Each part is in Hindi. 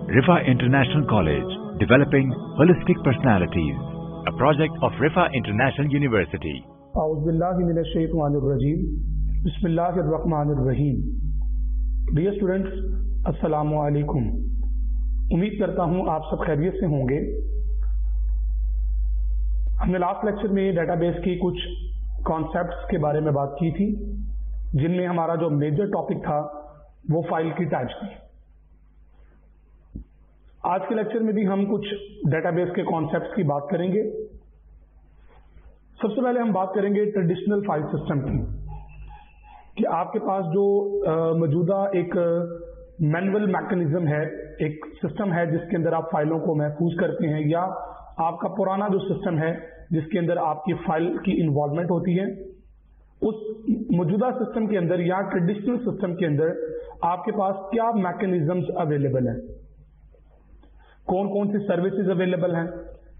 Rifa International College, developing holistic personalities. A project of Rifa International University. Auzubillahiminash-shaytanir-rajim. Bismillahir-rahmanir-rahim. Dear students, Assalamu alaikum. उम्मीद करता हूं आप सब खैरियत से होंगे। हमने लास्ट लेक्चर में डेटाबेस की कुछ कॉन्सेप्ट्स के बारे में बात की थी, जिनमें हमारा जो मेजर टॉपिक था वो फाइल की टाइप्स थी। आज के लेक्चर में भी हम कुछ डेटाबेस के कॉन्सेप्ट्स की बात करेंगे। सबसे पहले हम बात करेंगे ट्रेडिशनल फाइल सिस्टम की, कि आपके पास जो मौजूदा एक मैनुअल मैकेनिज्म है, एक सिस्टम है जिसके अंदर आप फाइलों को महफूज करते हैं, या आपका पुराना जो सिस्टम है जिसके अंदर आपकी फाइल की इन्वॉल्वमेंट होती है, उस मौजूदा सिस्टम के अंदर या ट्रेडिशनल सिस्टम के अंदर आपके पास क्या मैकेनिज्म्स अवेलेबल हैं, कौन कौन सी सर्विसेज अवेलेबल हैं,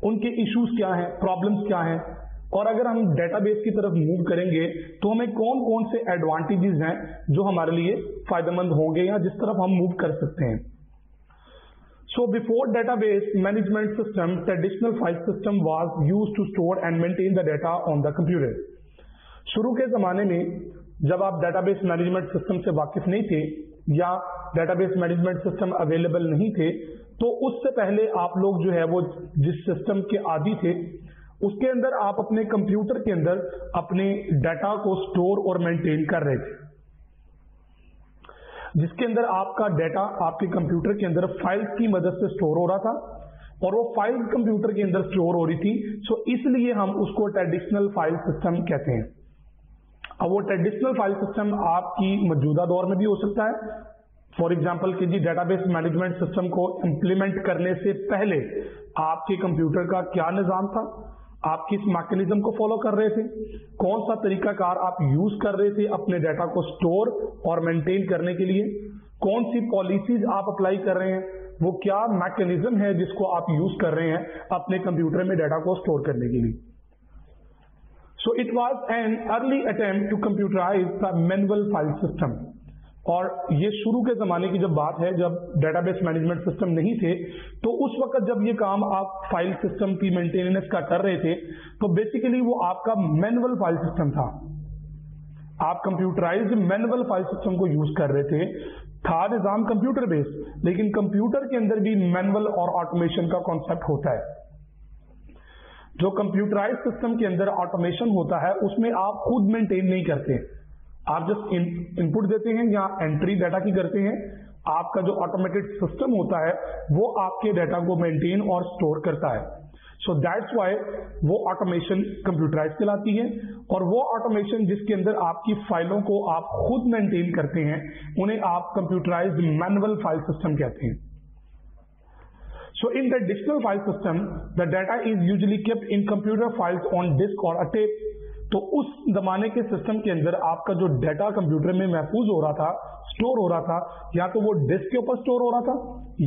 उनके इश्यूज क्या हैं, प्रॉब्लम्स क्या हैं, और अगर हम डेटाबेस की तरफ मूव करेंगे तो हमें कौन कौन से एडवांटेजेस हैं जो हमारे लिए फायदेमंद होंगे या जिस तरफ हम मूव कर सकते हैं। So before database management system, traditional file system was used to store and maintain the data on the computer. शुरू के जमाने में जब आप डेटाबेस मैनेजमेंट सिस्टम से वाकिफ नहीं थे या डेटाबेस मैनेजमेंट सिस्टम अवेलेबल नहीं थे, तो उससे पहले आप लोग जो है वो जिस सिस्टम के आदी थे उसके अंदर आप अपने कंप्यूटर के अंदर अपने डाटा को स्टोर और मेंटेन कर रहे थे, जिसके अंदर आपका डाटा आपके कंप्यूटर के अंदर फाइल्स की मदद से स्टोर हो रहा था और वो फाइल कंप्यूटर के अंदर स्टोर हो रही थी। सो इसलिए हम उसको ट्रेडिशनल फाइल सिस्टम कहते हैं। अब वो ट्रेडिशनल फाइल सिस्टम आपकी मौजूदा दौर में भी हो सकता है। फॉर एग्जाम्पल कि जी डेटाबेस मैनेजमेंट सिस्टम को इम्प्लीमेंट करने से पहले आपके कंप्यूटर का क्या निजाम था, आप किस मैकेनिज्म को फॉलो कर रहे थे, कौन सा तरीकाकार आप यूज कर रहे थे अपने डाटा को स्टोर और मेंटेन करने के लिए, कौन सी पॉलिसीज आप अप्लाई कर रहे हैं, वो क्या मैकेनिज्म है जिसको आप यूज कर रहे हैं अपने कंप्यूटर में डाटा को स्टोर करने के लिए। So it was an early attempt to computerize the manual file system. और ये शुरू के जमाने की जब बात है, जब डेटाबेस मैनेजमेंट सिस्टम नहीं थे, तो उस वक्त जब ये काम आप फाइल सिस्टम की मेंटेनेंस का कर रहे थे, तो बेसिकली वो आपका मैनुअल फाइल सिस्टम था। आप कंप्यूटराइज्ड मैनुअल फाइल सिस्टम को यूज कर रहे थे। था निजाम कंप्यूटर बेस्ड, लेकिन कंप्यूटर के अंदर भी मैनुअल और ऑटोमेशन का कॉन्सेप्ट होता है। जो कंप्यूटराइज सिस्टम के अंदर ऑटोमेशन होता है उसमें आप खुद मेंटेन नहीं करते, आप जस्ट इनपुट देते हैं या एंट्री डाटा की करते हैं। आपका जो ऑटोमेटेड सिस्टम होता है वो आपके डाटा को मेंटेन और स्टोर करता है। सो दैट्स व्हाई वो ऑटोमेशन कंप्यूटराइज कहलाती है। और वो ऑटोमेशन जिसके अंदर आपकी फाइलों को आप खुद मेंटेन करते हैं उन्हें आप कंप्यूटराइज्ड मैनुअल फाइल सिस्टम कहते हैं। So in the traditional file system, the data is usually kept in computer files on disk or a tape. तो उस जमाने के सिस्टम के अंदर आपका जो डाटा कंप्यूटर में महफूज हो रहा था, स्टोर हो रहा था, या तो वो डिस्क के ऊपर स्टोर हो रहा था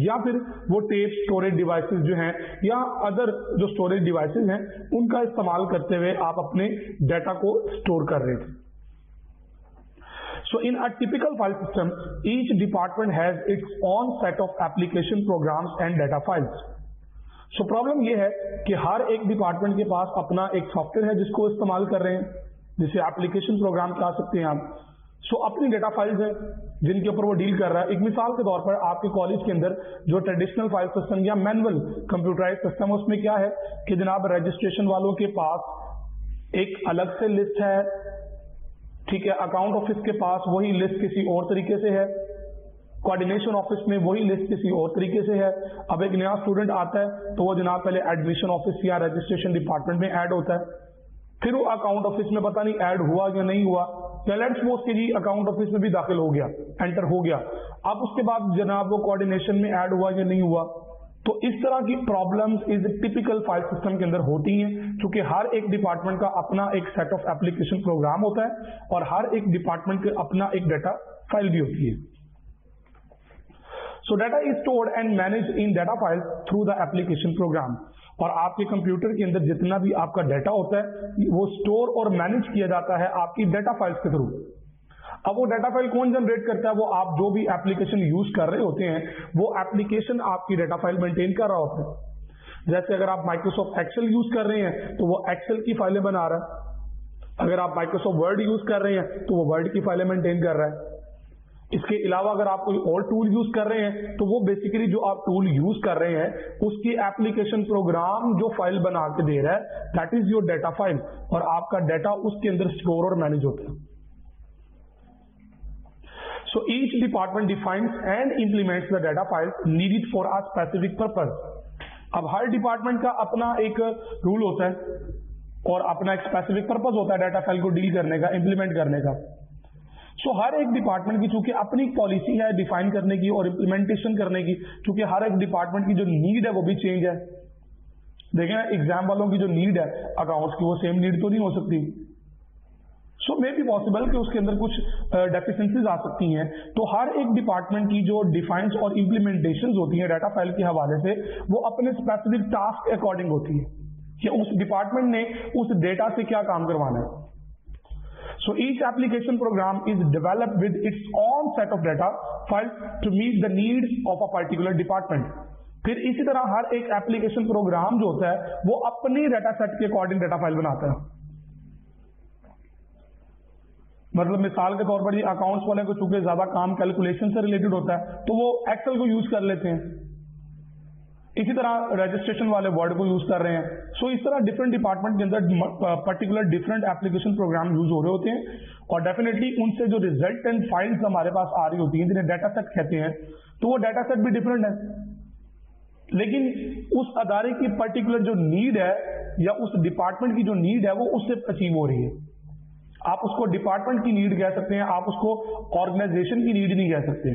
या फिर वो टेप स्टोरेज डिवाइसेस जो हैं या अदर जो स्टोरेज डिवाइसेस हैं उनका इस्तेमाल करते हुए आप अपने डाटा को स्टोर कर रहे थे। So in a typical file system, each department has its own set of application programs and data files. So problem ये है कि हर एक डिपार्टमेंट के पास अपना एक सॉफ्टवेयर है जिसको इस्तेमाल कर रहे हैं, जिसे एप्लीकेशन प्रोग्राम कह सकते हैं आप। सो अपनी डाटा फाइल्स हैं जिनके ऊपर वो डील कर रहा है। एक मिसाल के तौर पर आपके कॉलेज के अंदर जो ट्रेडिशनल फाइल सिस्टम या मैनुअल कंप्यूटराइज सिस्टम, उसमें क्या है कि जनाब रजिस्ट्रेशन वालों के पास एक अलग से लिस्ट है, ठीक है, अकाउंट ऑफिस के पास वही लिस्ट किसी और तरीके से है, कोऑर्डिनेशन ऑफिस में वही लिस्ट किसी और तरीके से है। अब एक नया स्टूडेंट आता है तो वो जनाब पहले एडमिशन ऑफिस या रजिस्ट्रेशन डिपार्टमेंट में ऐड होता है, फिर वो अकाउंट ऑफिस में पता नहीं ऐड हुआ या नहीं हुआ, या लेट्स सपोज कि जी अकाउंट ऑफिस में भी दाखिल हो गया, एंटर हो गया, अब उसके बाद जनाब वो कोऑर्डिनेशन में ऐड हुआ या नहीं हुआ। तो इस तरह की प्रॉब्लम्स इस टिपिकल फाइल सिस्टम के अंदर होती हैं, क्योंकि हर एक डिपार्टमेंट का अपना एक सेट ऑफ एप्लीकेशन प्रोग्राम होता है और हर एक डिपार्टमेंट का अपना एक डाटा फाइल भी होती है। सो data is stored and managed in data file through the application program. और आपके कंप्यूटर के अंदर जितना भी आपका डाटा होता है वो स्टोर और मैनेज किया जाता है आपकी डाटा फाइल्स के थ्रू। अब वो डाटा फाइल कौन जनरेट करता है? वो आप जो भी एप्लीकेशन यूज कर रहे होते हैं, वो एप्लीकेशन आपकी डाटा फाइल मेंटेन कर रहा होता है। जैसे अगर आप माइक्रोसॉफ्ट एक्सेल यूज कर रहे हैं तो वो एक्सेल की फाइलें बना रहा है, अगर आप माइक्रोसॉफ्ट वर्ड यूज कर रहे हैं तो वो वर्ड की फाइलें मेंटेन कर रहा है। इसके अलावा अगर आप कोई और टूल यूज कर रहे हैं तो वो बेसिकली जो आप टूल यूज कर रहे हैं उसकी एप्लीकेशन प्रोग्राम जो फाइल बना के दे रहा है, that is your data file, और आपका डाटा उसके अंदर स्टोर और मैनेज होता है। So each department defines and implements the data files needed for a specific purpose. अब हर डिपार्टमेंट का अपना एक रूल होता है और अपना एक स्पेसिफिक पर्पस होता है डाटा फाइल को डील करने का, इंप्लीमेंट करने का। सो हर एक डिपार्टमेंट की चूंकि अपनी पॉलिसी है डिफाइन करने की और इम्प्लीमेंटेशन करने की, चूंकि हर एक डिपार्टमेंट की जो नीड है वो भी चेंज है। देखें ना, एग्जाम वालों की जो नीड है अकाउंट्स की, वो सेम नीड तो नहीं हो सकती। सो मे बी पॉसिबल कि उसके अंदर कुछ डेफिशिएंसीज आ सकती हैं। तो हर एक डिपार्टमेंट की जो डिफाइंस और इम्प्लीमेंटेशन होती है डाटा फाइल के हवाले से, वो अपने स्पेसिफिक टास्क के अकॉर्डिंग होती है कि उस डिपार्टमेंट ने उस डेटा से क्या काम करवाना है। So each application program is developed with its own set of data files to meet the needs of a particular department. फिर इसी तरह हर एक एप्लीकेशन प्रोग्राम जो होता है वो अपने डाटा सेट के अकॉर्डिंग डाटा फाइल बनाता है। मतलब मिसाल के तौर पर ये अकाउंट्स वाले को चूंकि ज्यादा काम कैलकुलेशन से रिलेटेड होता है तो वो एक्सेल को यूज कर लेते हैं, इसी तरह रजिस्ट्रेशन वाले वर्ड को यूज कर रहे हैं। सो इस तरह डिफरेंट डिपार्टमेंट के अंदर particular different application program use हो रहे होते हैं, और डेफिनेटली उनसे जो रिजल्ट एंड फाइल्स हमारे पास आ रही होती हैं जिन्हें डाटा सेट कहते हैं, तो वो डाटा सेट भी डिफरेंट है। लेकिन उस अदारे की पर्टिकुलर जो नीड है या उस डिपार्टमेंट की जो नीड है वो उससे अचीव हो रही है। आप उसको डिपार्टमेंट की नीड कह सकते हैं, आप उसको ऑर्गेनाइजेशन की नीड नहीं कह सकते,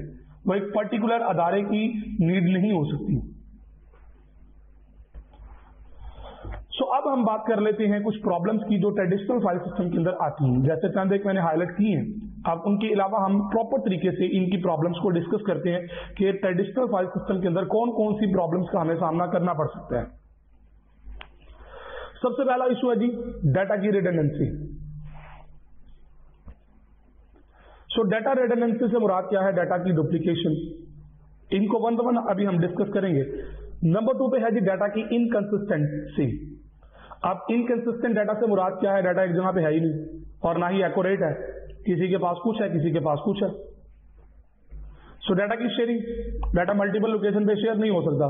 वो एक पर्टिकुलर अदारे की नीड नहीं हो सकती। सो अब हम बात कर लेते हैं कुछ प्रॉब्लम्स की जो ट्रेडिशनल फाइल सिस्टम के अंदर आती हैं, जैसे चंद एक मैंने हाईलाइट की हैं। अब उनके अलावा हम प्रॉपर तरीके से इनकी प्रॉब्लम्स को डिस्कस करते हैं कि ट्रेडिशनल फाइल सिस्टम के अंदर कौन कौन सी प्रॉब्लम्स का हमें सामना करना पड़ सकता है। सबसे पहला इशू है जी डाटा की रिडंडेंसी। सो डाटा रिडंडेंसी से मुराद क्या है? डाटा की डुप्लीकेशन। इनको वन बाय वन अभी हम डिस्कस करेंगे। नंबर 2 पे है जी डाटा की इनकंसिस्टेंसी। अब इनकंसिस्टेंट डाटा से मुराद क्या है? डाटा एक जगह पे है ही नहीं और ना ही एक्यूरेट है, किसी के पास कुछ है किसी के पास कुछ है। सो डाटा की शेयरिंग, डाटा मल्टीपल लोकेशन पे शेयर नहीं हो सकता,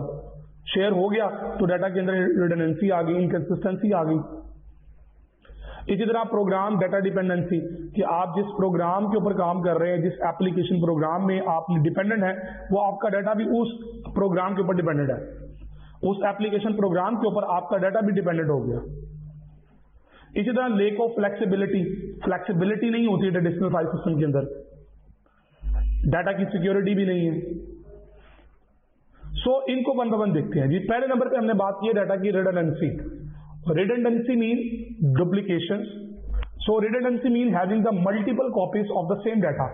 शेयर हो गया तो डाटा के अंदर रिडंडेंसी आ गई, इनकंसिस्टेंसी आ गई। इसी तरह प्रोग्राम डाटा डिपेंडेंसी, कि आप जिस प्रोग्राम के ऊपर काम कर रहे हैं, जिस एप्लीकेशन प्रोग्राम में आप डिपेंडेंट है, वो आपका डाटा भी उस प्रोग्राम के ऊपर डिपेंडेंट है, उस एप्लीकेशन प्रोग्राम के ऊपर आपका डाटा भी डिपेंडेंट हो गया। इसी तरह लेक ऑफ फ्लेक्सिबिलिटी, फ्लेक्सिबिलिटी नहीं होती है ट्रेडिशनल फाइल सिस्टम के अंदर, डाटा की सिक्योरिटी भी नहीं है। सो इनको वन बाय वन देखते हैं जी। पहले नंबर पे हमने बात की है डाटा की redundancy. Redundancy means duplications. So redundancy means having the multiple copies of the same data.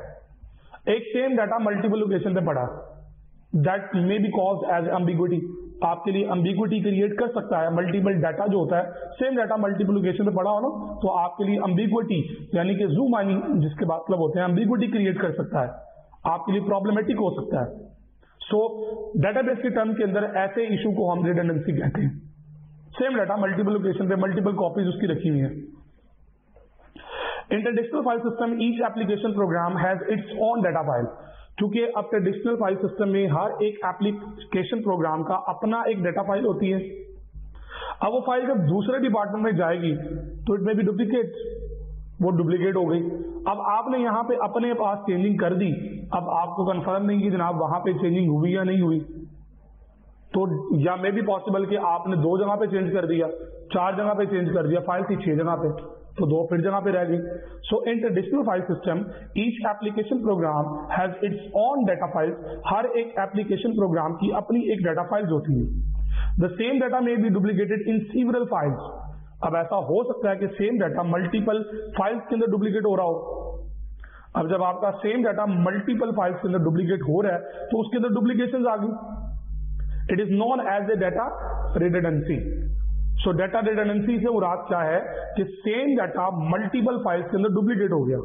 एक सेम डाटा मल्टीपल लोकेशन पे पड़ा, that may be caused as ambiguity. आपके लिए ambiguity क्रिएट कर सकता है। मल्टीपल डाटा जो होता है, सेम डाटा मल्टीपल लोकेशन पे पड़ा हो ना, तो आपके लिए ambiguity यानी कि जूम माइनिंग जिसके मतलब होते हैं, ambiguity क्रिएट कर सकता है, आपके लिए प्रॉब्लमेटिक हो सकता है। सो डेटाबेस के टर्म के अंदर ऐसे इशू को हम रिडंडेंसी कहते हैं। सेम डाटा मल्टीपल लोकेशन पे मल्टीपल कॉपीज उसकी रखी हुई है। इन traditional file system each application program has its own data file. क्योंकि अब ट्रेडिशनल फाइल सिस्टम में हर एक एप्लीकेशन प्रोग्राम का अपना एक डाटा फाइल होती है। अब वो फाइल जब दूसरे डिपार्टमेंट में जाएगी तो इट में भी डुप्लीकेट, वो डुप्लीकेट हो गई। अब आपने यहाँ पे अपने पास चेंजिंग कर दी, अब आपको कंफर्म नहीं कि जनाब वहां पे चेंजिंग हुई या नहीं हुई, तो या मे भी पॉसिबल कि आपने 2 जगह पे चेंज कर दिया, 4 जगह पे चेंज कर दिया, फाइल थी 6 जगह पे तो 2 फिर जगह पे रह गई। So in traditional file system each application program has its own data files. हर एक एप्लीकेशन प्रोग्राम की अपनी एक डाटा फाइल्स होती है। The same data may be duplicated in several files. अब ऐसा हो सकता है कि सेम डाटा मल्टीपल फाइल्स के अंदर डुप्लीकेट हो रहा हो। अब जब आपका सेम डाटा मल्टीपल फाइल्स के अंदर डुप्लीकेट हो रहा है तो उसके अंदर डुप्लीकेशन आ गई। It is known as a data redundancy. So data redundancy से मुराद क्या है कि सेम डाटा मल्टीपल फाइल्स के अंदर डुप्लीकेट हो गया।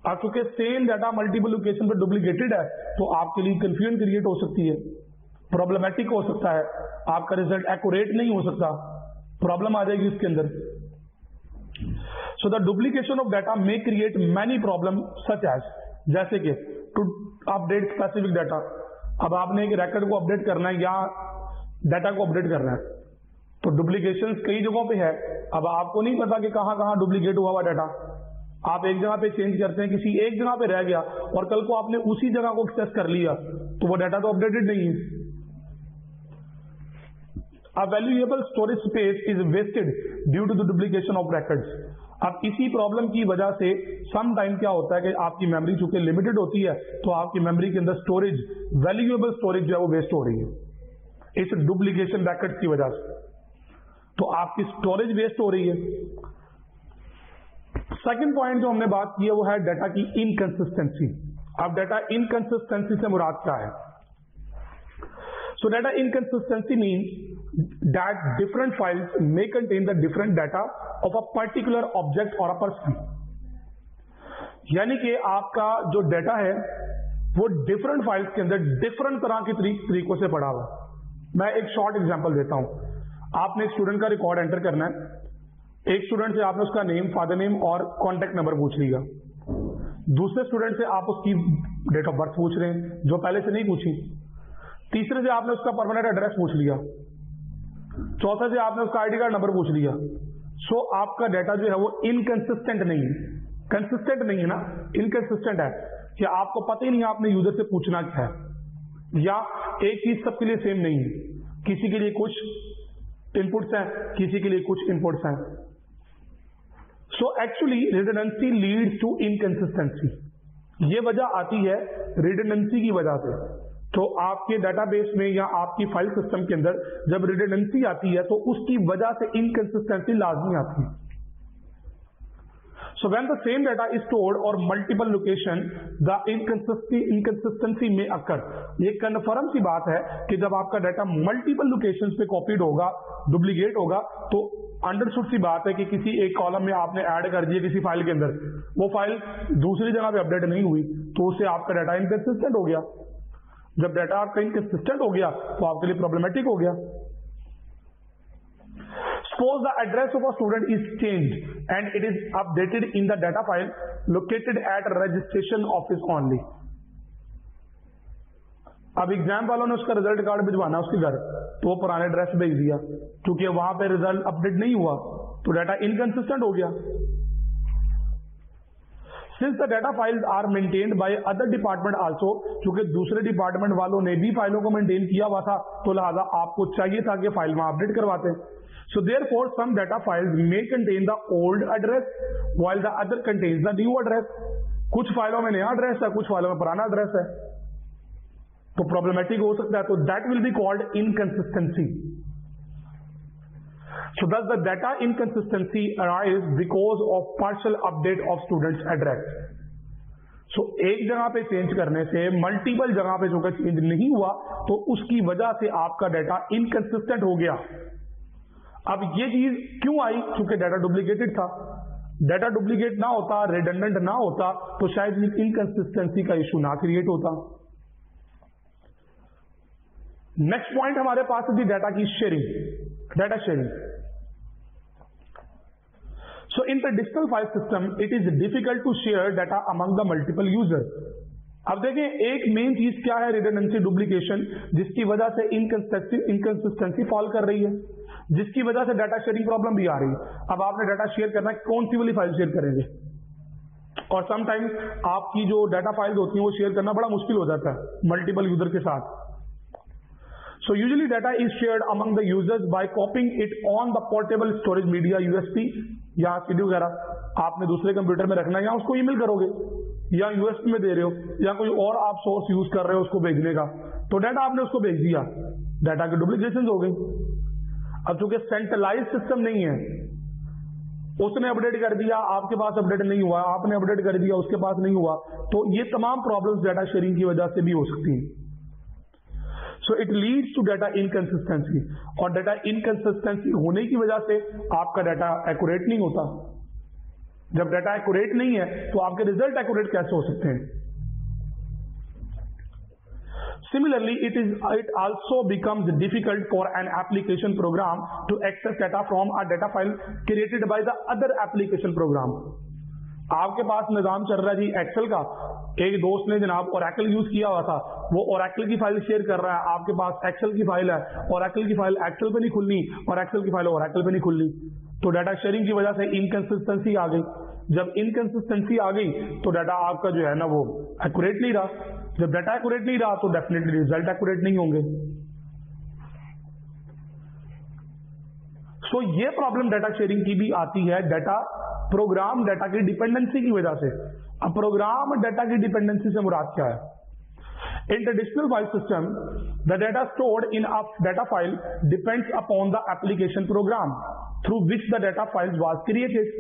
अब चूंकि सेम डाटा मल्टीपल लोकेशन पर डुप्लीकेटेड है तो आपके लिए कंफ्यूजन क्रिएट हो सकती है, प्रॉब्लमेटिक हो सकता है, आपका रिजल्ट एक्यूरेट नहीं हो सकता, प्रॉब्लम आ जाएगी इसके अंदर। So the duplication of data may create many problem such as, जैसे कि टू अपडेट स्पेसिफिक डाटा, अब आपने एक रिकॉर्ड को अपडेट करना है या डाटा को अपडेट करना है तो डुप्लीकेशन कई जगहों पे है। अब आपको नहीं पता कि कहां कहां डुप्लीकेट हुआ डाटा, आप एक जगह पे चेंज करते हैं, किसी एक जगह पे रह गया और कल को आपने उसी जगह को एक्सेस कर लिया तो वो डाटा तो अपडेटेड नहीं है। A valuable storage space is wasted due to the duplication of records. अब इसी प्रॉब्लम की वजह से सम टाइम क्या होता है कि आपकी मेमोरी चूंकि लिमिटेड होती है तो आपकी मेमोरी के अंदर स्टोरेज, वैल्यूएबल स्टोरेज जो है वो वेस्ट हो रही है इस डुप्लीकेशन रैकेट्स की वजह से, तो आपकी स्टोरेज वेस्ट हो रही है। सेकंड पॉइंट जो हमने बात की है वो है डाटा की इनकंसिस्टेंसी। अब डाटा इनकंसिस्टेंसी से मुराद क्या है? So data inconsistency means that different files may contain the different data of a particular object or a person. यानी कि आपका जो डाटा है वो डिफरेंट फाइल्स के अंदर डिफरेंट तरह के तरीकों से पड़ा हुआ। मैं एक शॉर्ट एग्जांपल देता हूं। आपने एक स्टूडेंट का रिकॉर्ड एंटर करना है, एक स्टूडेंट से आपने उसका नेम, फादर नेम और कॉन्टेक्ट नंबर पूछ लिया, दूसरे स्टूडेंट से आप उसकी डेट ऑफ बर्थ पूछ रहे हैं जो पहले से नहीं पूछी, तीसरे से आपने उसका परमानेंट एड्रेस पूछ लिया, चौथे से आपने उसका आईडी कार्ड नंबर पूछ लिया। सो आपका डाटा जो है वो इनकंसिस्टेंट नहीं है, कंसिस्टेंट नहीं है ना, इनकंसिस्टेंट है कि आपको पता ही नहीं आपने यूजर से पूछना क्या है, या एक चीज सबके लिए सेम नहीं है, किसी के लिए कुछ इनपुट्स हैं, किसी के लिए कुछ इनपुट्स हैं। So actually redundancy leads to inconsistency, ये वजह आती है रिडंडेंसी की वजह से। तो आपके डाटाबेस में या आपकी फाइल सिस्टम के अंदर जब रिडंडेंसी आती है तो उसकी वजह से इनकंसिस्टेंसी लाजमी आती है। So when the same data is stored or multiple location, the inconsistency may occur. ये कन्फर्म सी बात है कि जब आपका डाटा मल्टीपल लोकेशंस पे कॉपीड होगा, डुप्लीकेट होगा, तो अंडरस्टूड सी बात है कि किसी एक कॉलम में आपने ऐड कर दिया किसी फाइल के अंदर, वो फाइल दूसरी जगह पे अपडेट नहीं हुई तो उससे आपका डाटा इनकंसिस्टेंट हो गया। जब डाटा आपका इनकंसिस्टेंट हो गया तो आपके लिए प्रॉब्लमेटिक हो गया। Suppose the address of a student is changed and it is updated in the data file located at registration office only. अब एग्जाम वालों ने उसका रिजल्ट कार्ड भिजवाना उसके घर, तो वो पुराने एड्रेस भेज दिया, क्योंकि वहां पे रिजल्ट अपडेट नहीं हुआ तो डाटा इनकंसिस्टेंट हो गया। Since the data files are maintained by other department also, क्योंकि दूसरे डिपार्टमेंट वालों ने भी फाइलों को मेंटेन किया हुआ था तो लिहाजा आपको चाहिए था कि फाइल वहां अपडेट करवाते। So therefore some data files may contain the old address while the other contains the new address. कुछ फाइलों में नया एड्रेस है, कुछ फाइलों में पुराना एड्रेस है, तो प्रॉब्लमेटिक हो सकता है, तो that will be called inconsistency. So thus the data inconsistency arises because of partial update of student's address. So एक जगह पे चेंज करने से मल्टीपल जगह पे जो चेंज नहीं हुआ तो उसकी वजह से आपका डाटा इनकंसिस्टेंट हो गया। अब ये चीज क्यों आई? क्योंकि डाटा डुप्लीकेटेड था। डाटा डुप्लीकेट ना होता, रिडंडेंट ना होता तो शायद इनकंसिस्टेंसी का इशू ना क्रिएट होता। नेक्स्ट पॉइंट हमारे पास थी डाटा की sharing, data sharing. So in the digital file system, it is difficult to share data among the multiple users. अब देखें एक मेन चीज क्या है, रिडंडेंसी, डुप्लीकेशन, जिसकी वजह से इनकंसिस्टेंसी फॉल कर रही है, जिसकी वजह से डाटा शेयरिंग प्रॉब्लम भी आ रही है। अब आपने डाटा शेयर करना है, कौन सी वाली फाइल शेयर करेंगे? और समटाइम्स आपकी जो डाटा फाइल्स होती हैं वो शेयर करना बड़ा मुश्किल हो जाता है मल्टीपल यूजर के साथ। So usually data is shared among the users by copying it on the portable storage media USB या CD वगैरह आपने दूसरे कंप्यूटर में रखना है, या उसको ईमेल करोगे या USB में दे रहे हो या कोई और आप सोर्स यूज कर रहे हो उसको भेजने का, तो डाटा आपने उसको भेज दिया, डाटा की डुप्लीकेशन हो गई। अब चूंकि सेंट्रलाइज सिस्टम नहीं है, उसने अपडेट कर दिया, आपके पास अपडेट नहीं हुआ, आपने अपडेट कर दिया, उसके पास नहीं हुआ, तो ये तमाम प्रॉब्लम्स डाटा शेयरिंग की वजह से भी हो सकती हैं। So it leads to data inconsistency, और डाटा इनकंसिस्टेंसी होने की वजह से आपका डाटा एक्यूरेट नहीं होता। जब डाटा एक्यूरेट नहीं है तो आपके रिजल्ट एक्यूरेट कैसे हो सकते हैं? Similarly, it also becomes difficult for an application program to access data from a data file created by the other application program. आपके पास निजाम चल रहा है जी एक्सेल का, एक दोस्त ने जनाब ओरेकल यूज किया हुआ था, वो ओरेकल की फाइल शेयर कर रहा है, आपके पास एक्सेल की फाइल है, ओरेकल की फाइल एक्सेल पे नहीं खुलनी और एक्सेल की फाइल ओरेकल पे नहीं खुलनी, तो डाटा शेयरिंग की वजह से इनकंसिस्टेंसी आ गई। जब इनकंसिस्टेंसी आ गई तो डाटा आपका जो है ना वो एक्यूरेट नहीं रहा। जब डाटा एक्यूरेट नहीं रहा तो डेफिनेटली रिजल्ट एक्यूरेट नहीं होंगे। सो ये प्रॉब्लम डाटा शेयरिंग की भी आती है डाटा प्रोग्राम डाटा की डिपेंडेंसी की वजह से। अब प्रोग्राम डाटा की डिपेंडेंसी से मुराद क्या है? In traditional file system, the data stored in a data file depends upon the application program through which the data file was created.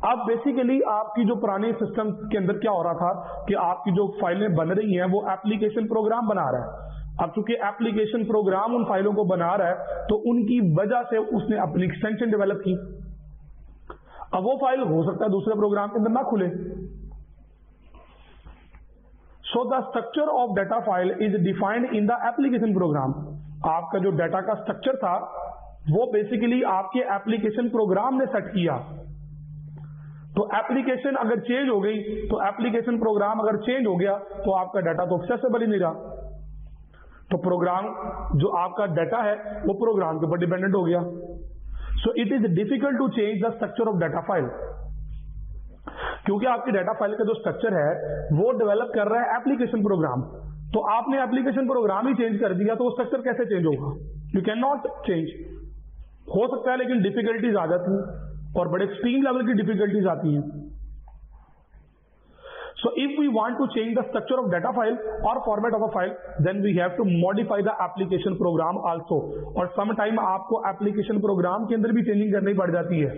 अब बेसिकली आपकी जो पुराने सिस्टम के अंदर क्या हो रहा था कि आपकी जो फाइलें बन रही हैं वो एप्लीकेशन प्रोग्राम बना रहा है। अब चूंकि एप्लीकेशन प्रोग्राम उन फाइलों को बना रहा है तो उनकी वजह से उसने अपनी एक्सटेंशन डेवलप की। अब वो फाइल हो सकता है दूसरे प्रोग्राम के अंदर ना खुले। So the structure of data file is defined in the application program. आपका जो डाटा का स्ट्रक्चर था वो बेसिकली आपके एप्लीकेशन प्रोग्राम ने सेट किया। तो एप्लीकेशन अगर चेंज हो गई तो एप्लीकेशन प्रोग्राम अगर चेंज हो गया तो आपका डाटा तो एक्सेसिबल ही नहीं रहा। तो प्रोग्राम जो आपका डाटा है वो प्रोग्राम के ऊपर डिपेंडेंट हो गया। So it is difficult to change the structure of data file, क्योंकि आपकी डाटा फाइल का जो स्ट्रक्चर है वो डेवलप कर रहा है एप्लीकेशन प्रोग्राम। तो आपने एप्लीकेशन प्रोग्राम ही चेंज कर दिया तो वो स्ट्रक्चर कैसे चेंज होगा? You can not change. हो सकता है लेकिन डिफिकल्टीज आ जाती हैं और बड़े एक्सट्रीम लेवल की डिफिकल्टीज आती हैं। So if we want to change the structure of data file or format of a file, then we have to modify the application program also. और sometime आपको application program के अंदर भी चेंजिंग करनी पड़ जाती है।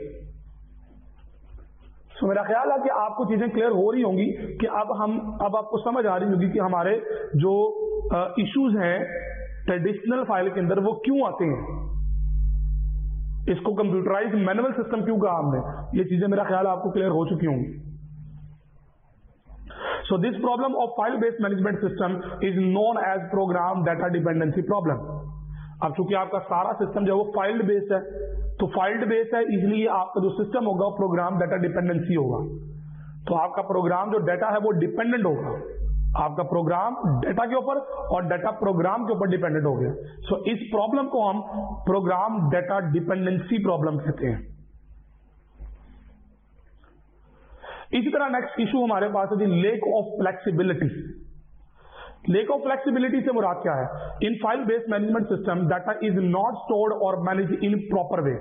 So मेरा ख्याल है कि आपको चीजें क्लियर हो रही होंगी कि अब आपको समझ आ रही होगी कि हमारे जो इश्यूज हैं ट्रेडिशनल फाइल के अंदर वो क्यों आते हैं, इसको कंप्यूटराइज मैनुअल सिस्टम क्यों कहा हमने। ये चीजें मेरा ख्याल आपको क्लियर हो चुकी होंगी। So this problem of file-based management system is known as program data dependency problem. अब चूंकि आपका सारा सिस्टम जो है वो फाइल बेस्ड है, तो फाइल बेस्ड है इसलिए आपका जो सिस्टम होगा वो प्रोग्राम डाटा डिपेंडेंसी होगा। तो आपका प्रोग्राम जो डाटा है वो डिपेंडेंट होगा, आपका प्रोग्राम डाटा के ऊपर और डाटा प्रोग्राम के ऊपर डिपेंडेंट हो गया। सो इस प्रॉब्लम को हम प्रोग्राम डाटा डिपेंडेंसी प्रॉब्लम कहते हैं। इसी तरह नेक्स्ट इशू हमारे पास है lack of flexibility. Lack of flexibility से मुराद क्या है? In file based management system data is not stored और manage in proper way.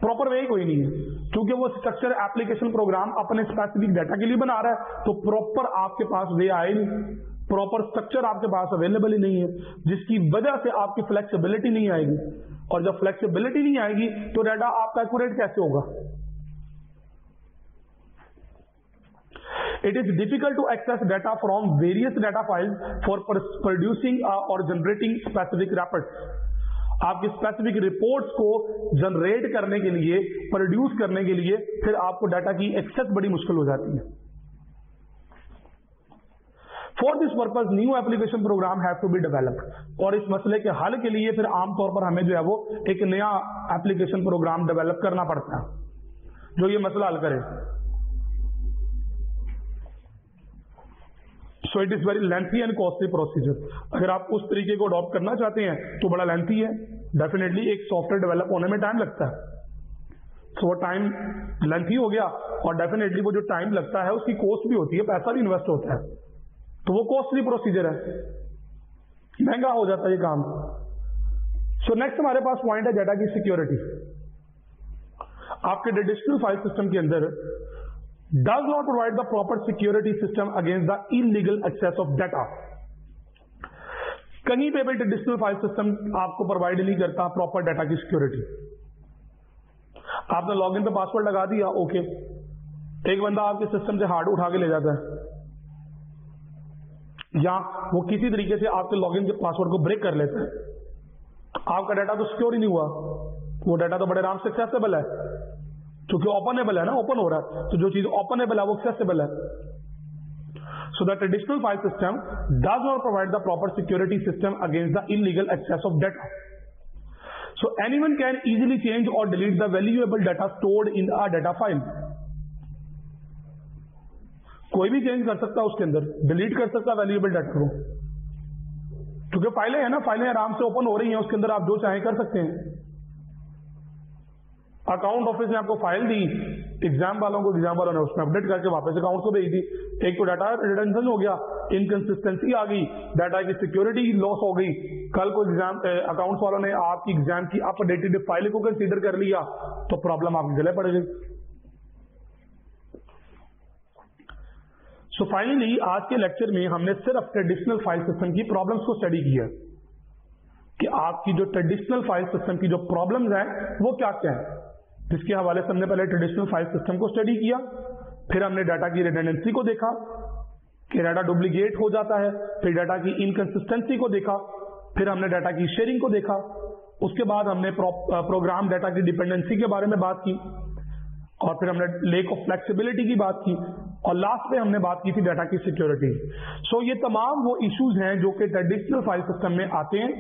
Proper way कोई नहीं है, क्योंकि वो स्ट्रक्चर एप्लीकेशन प्रोग्राम अपने स्पेसिफिक डाटा के लिए बना रहा है, तो प्रॉपर आपके पास वे आए नहीं, प्रॉपर स्ट्रक्चर आपके पास अवेलेबल ही नहीं है, जिसकी वजह से आपकी फ्लेक्सिबिलिटी नहीं आएगी। और जब फ्लेक्सिबिलिटी नहीं आएगी तो डाटा आपका एक्यूरेट कैसे होगा? It is difficult to access data from various data files for producing or generating specific reports. आपकी स्पेसिफिक रिपोर्ट्स को जनरेट करने के लिए, प्रोड्यूस करने के लिए फिर आपको डाटा की एक्सेस बड़ी मुश्किल हो जाती है। For this purpose new application program have to be developed. और इस मसले के हल के लिए फिर आमतौर पर हमें जो है वो एक नया एप्लीकेशन प्रोग्राम डेवलप करना पड़ता है जो ये मसला हल करे। सो it is very lengthy and costly procedure. अगर आप उस तरीके को अडॉप्ट करना चाहते हैं तो बड़ा लेंथी है, डेफिनेटली एक सॉफ्टवेयर डेवलप होने में टाइम लगता है। सो वो टाइम लेंथी हो गया और डेफिनेटली वो जो टाइम लगता है उसकी कॉस्ट भी होती है, पैसा भी इन्वेस्ट होता है, तो वो कॉस्टली प्रोसीजर है, महंगा हो जाता है ये काम। सो नेक्स्ट हमारे पास पॉइंट है डाटा की सिक्योरिटी। आपके ट्रेडिशनल फाइल सिस्टम के अंदर does not provide the proper security system against the illegal access of data. कहीं पे भी ट्रेडिशनल फाइल सिस्टम आपको प्रोवाइड नहीं करता प्रॉपर डाटा की सिक्योरिटी। आपने लॉगिन पे पासवर्ड लगा दिया, ओके, एक बंदा आपके सिस्टम से हार्ड उठा के ले जाता है या वो किसी तरीके से आपके लॉगिन के पासवर्ड को ब्रेक कर लेता है, आपका डाटा तो सिक्योर ही नहीं हुआ, वो डाटा तो बड़े आराम से एक्सेसिबल है। क्योंकि ओपनेबल है ना, ओपन हो रहा है, तो जो चीज ओपनेबल है वो एक्सेसिबल है. So the traditional file system does not provide the proper security system against the illegal access of data. So anyone can easily change or delete the valuable data stored in a data file. कोई भी चेंज कर सकता है उसके अंदर, डिलीट कर सकता है वैल्यूएबल डाटा को, क्योंकि फाइलें हैं ना, फाइलें आराम से ओपन हो रही हैं, उसके अंदर आप जो चाहें कर सकते हैं. अकाउंट ऑफिस ने आपको फाइल दी, एग्जाम वालों ने उसमें अपडेट करके वापस अकाउंट को भेज दी. एक तो डाटा रिटेंशन हो गया, इनकंसिस्टेंसी आ गई, डाटा की सिक्योरिटी लॉस हो गई. कल को एग्जाम अकाउंट्स वालों ने आपकी एग्जाम की अपडेटेड फाइल को कंसीडर कर लिया तो प्रॉब्लम आपके गले पड़ गई. सो फाइनली आज के लेक्चर में हमने सिर्फ ट्रेडिशनल फाइल सिस्टम की प्रॉब्लम्स को स्टडी किया कि आपकी जो ट्रेडिशनल फाइल सिस्टम की जो प्रॉब्लम्स हैं वो क्या क्या है, जिसके हवाले से हमने पहले ट्रेडिशनल फाइल सिस्टम को स्टडी किया. फिर हमने डाटा की रिडंडेंसी को देखा कि डाटा डुप्लीकेट हो जाता है, फिर डाटा की इनकंसिस्टेंसी को देखा, फिर हमने डाटा की शेयरिंग को देखा, उसके बाद हमने प्रोग्राम डाटा की डिपेंडेंसी के बारे में बात की, और फिर हमने लेक ऑफ फ्लेक्सिबिलिटी की बात की, और लास्ट में हमने बात की थी डाटा की सिक्योरिटी. सो ये तमाम वो इश्यूज हैं जो कि ट्रेडिशनल फाइल सिस्टम में आते हैं,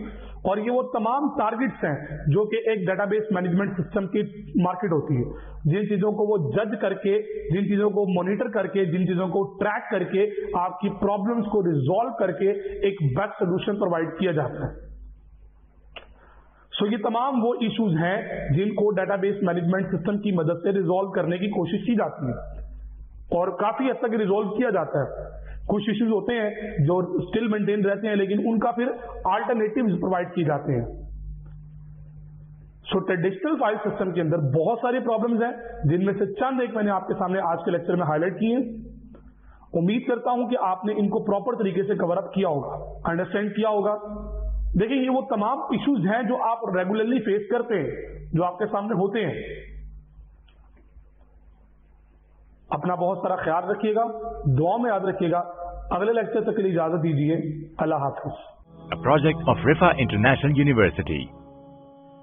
और ये वो तमाम टारगेट्स हैं जो कि एक डेटाबेस मैनेजमेंट सिस्टम की मार्केट होती है, जिन चीजों को वो जज करके, जिन चीजों को मॉनिटर करके, जिन चीजों को ट्रैक करके आपकी प्रॉब्लम्स को रिजॉल्व करके एक बेस्ट सोल्यूशन प्रोवाइड किया जाता है. सो ये तमाम वो इश्यूज हैं जिनको डेटाबेस मैनेजमेंट सिस्टम की मदद से रिजॉल्व करने की कोशिश की जाती है, और काफी हद तक रिजॉल्व किया जाता है. कुछ इश्यूज होते हैं जो स्टिल मेंटेन रहते हैं, लेकिन उनका फिर अल्टरनेटिव्स प्रोवाइड किए जाते हैं. सो ट्रेडिशनल फाइल सिस्टम के अंदर बहुत सारी प्रॉब्लम्स हैं, जिनमें से चंद एक मैंने आपके सामने आज के लेक्चर में हाईलाइट किए. उम्मीद करता हूं कि आपने इनको प्रॉपर तरीके से कवर अप किया होगा, अंडरस्टैंड किया होगा. देखिए, ये वो तमाम इश्यूज हैं जो आप रेगुलरली फेस करते हैं, जो आपके सामने होते हैं. अपना बहुत सारा ख्याल रखिएगा, दुआ में याद रखिएगा. अगले लेक्चर तक के लिए इजाजत दीजिए. अल्लाह हाफिज. A project of Rifa International University.